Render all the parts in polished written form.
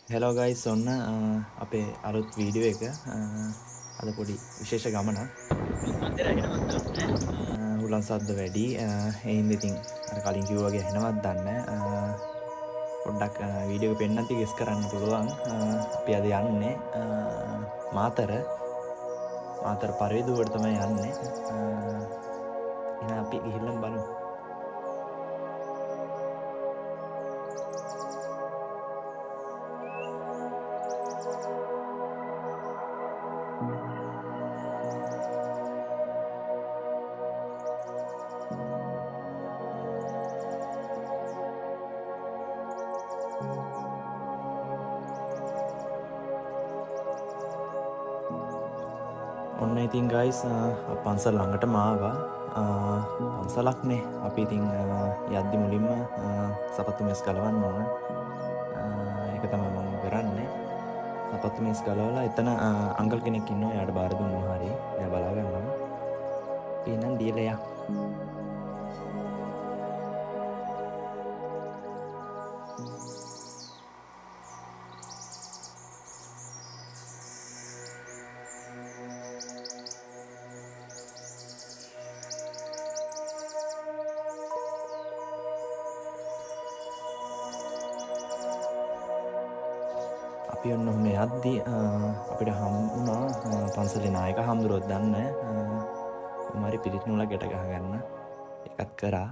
Hello guys ඔන්න අපේ අලුත් වීඩියෝ එක අද පොඩි විශේෂ ගමනක් හුලන් සද්ද වැඩි එයින්ද ඉතින් අර කලින් කිව්වා වගේ ඇහෙනවද දන්නේ පොඩ්ඩක් වීඩියෝ එක පෙන්නන්ති ගෙස් කරන්න පුළුවන් අපි අද යන්නේ මාතර පරිවිදුවට තමයි යන්නේ එහෙනම් අපි ගිහිල්ලා බලමු. ඔන්න ඉතින් ගයිස් පන්සල් ළඟටම ආවා. පන්සලක්නේ අපි ඉතින් යද්දි මුලින්ම සපත්තු මෙස් ගලවන්න ඕන. ඒක තමයි මම කරන්නේ. සපත්තු මෙස් ගලවලා එතන අංකල් කෙනෙක් ඉන්නවා. එයාට බාර දුන්නා හරි. එයා බලා ගන්නවා. එහෙනම් දීලා යා. අපි ඔන්න ඔහොම යද්දි අපිට හම්බුණා පන්සලේ නායක හාමුදුරුවෝ දන්නේ කොහොම හරි පිරිත් නූලක් ගැට ගහගන්න එකක් කරා.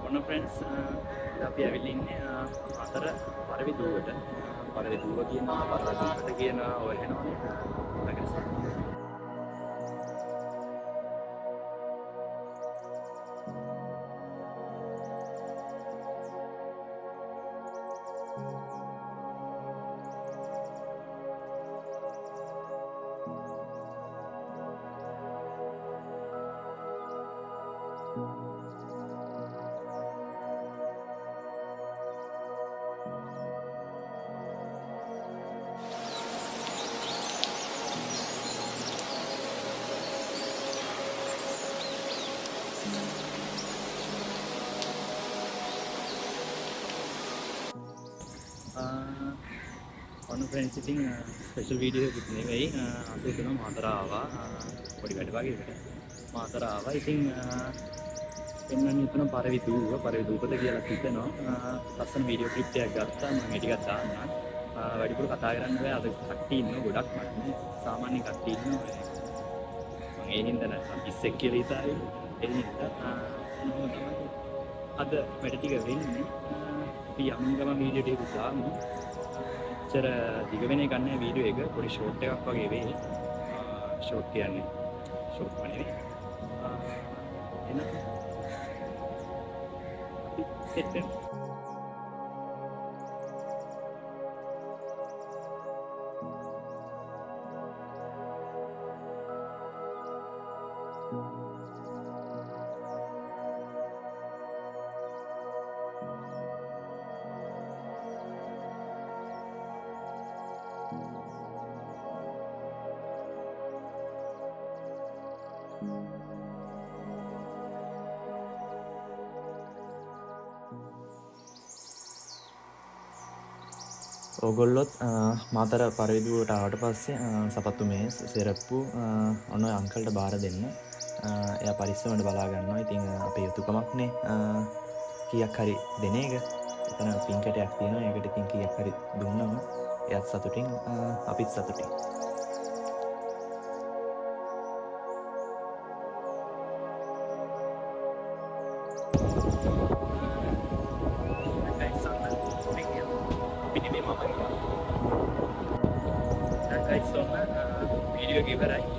ඔන්න ෆ්‍රෙන්ඩ්ස් අපි ඇවිල්ලා ඉන්නේ අතර පරිවිදුවට. පරිවිදුව කියනවා පරිවිදුවට කියන ඔය එනවනේ. ඔන්න ෆ්‍රෙන්ඩ්ස් ඉතින් ස්පෙෂල් වීඩියෝ එකක් නෙවෙයි අසුතන මාතර ආවා පොඩි වැඩ වගේකට මාතර ආවා ඉතින් පෙන්වන්න හිතුණා පරවිදූපත කියලා හිතෙනවා. ලස්සන වීඩියෝ ක්ලිප් එකක් ගත්තා. මම ඒ ටිකක් දාන්නම්. වැඩිපුර කතා කරන්න බෑ. අද කට්ටිය ඉන්නවා ගොඩක් මට. සාමාන්‍ය කට්ටිය ඉන්නවා. මම ඒ හින්දා නැත්නම් 20ක් කියලා හිතාවේ. ඒ හින්දා අද වැඩ ටික වෙන්නේ. අපි යම් ගමන් වීඩියෝ ටික දාමු. එච්චර දිග වෙන එකක් නෑ වීඩියෝ එක. පොඩි ෂෝට් එකක් වගේ වෙයි. ෂෝට් කියන්නේ ෂෝට් නෙවෙයි. එන සෙට් වෙනවා. ඕගොල්ලොත් මාතර පරවිදුවට ආවට පස්සේ සපත්තු මේස් සෙරප්පු ඔන්න ඔය අංකල්ට බාර දෙන්න. එයා පරිස්සමට බලා ගන්නවා. ඉතින් අපේ යුතුකමක්නේ කීයක් හරි දෙන එක. එතන පින් කැටයක් තියෙනවා. ඒකට ඉතින් කීයක් හරි දුන්නම එයාත් සතුටින් අපිත් සතුටින්. වීඩියෝ එක ඉවරයි.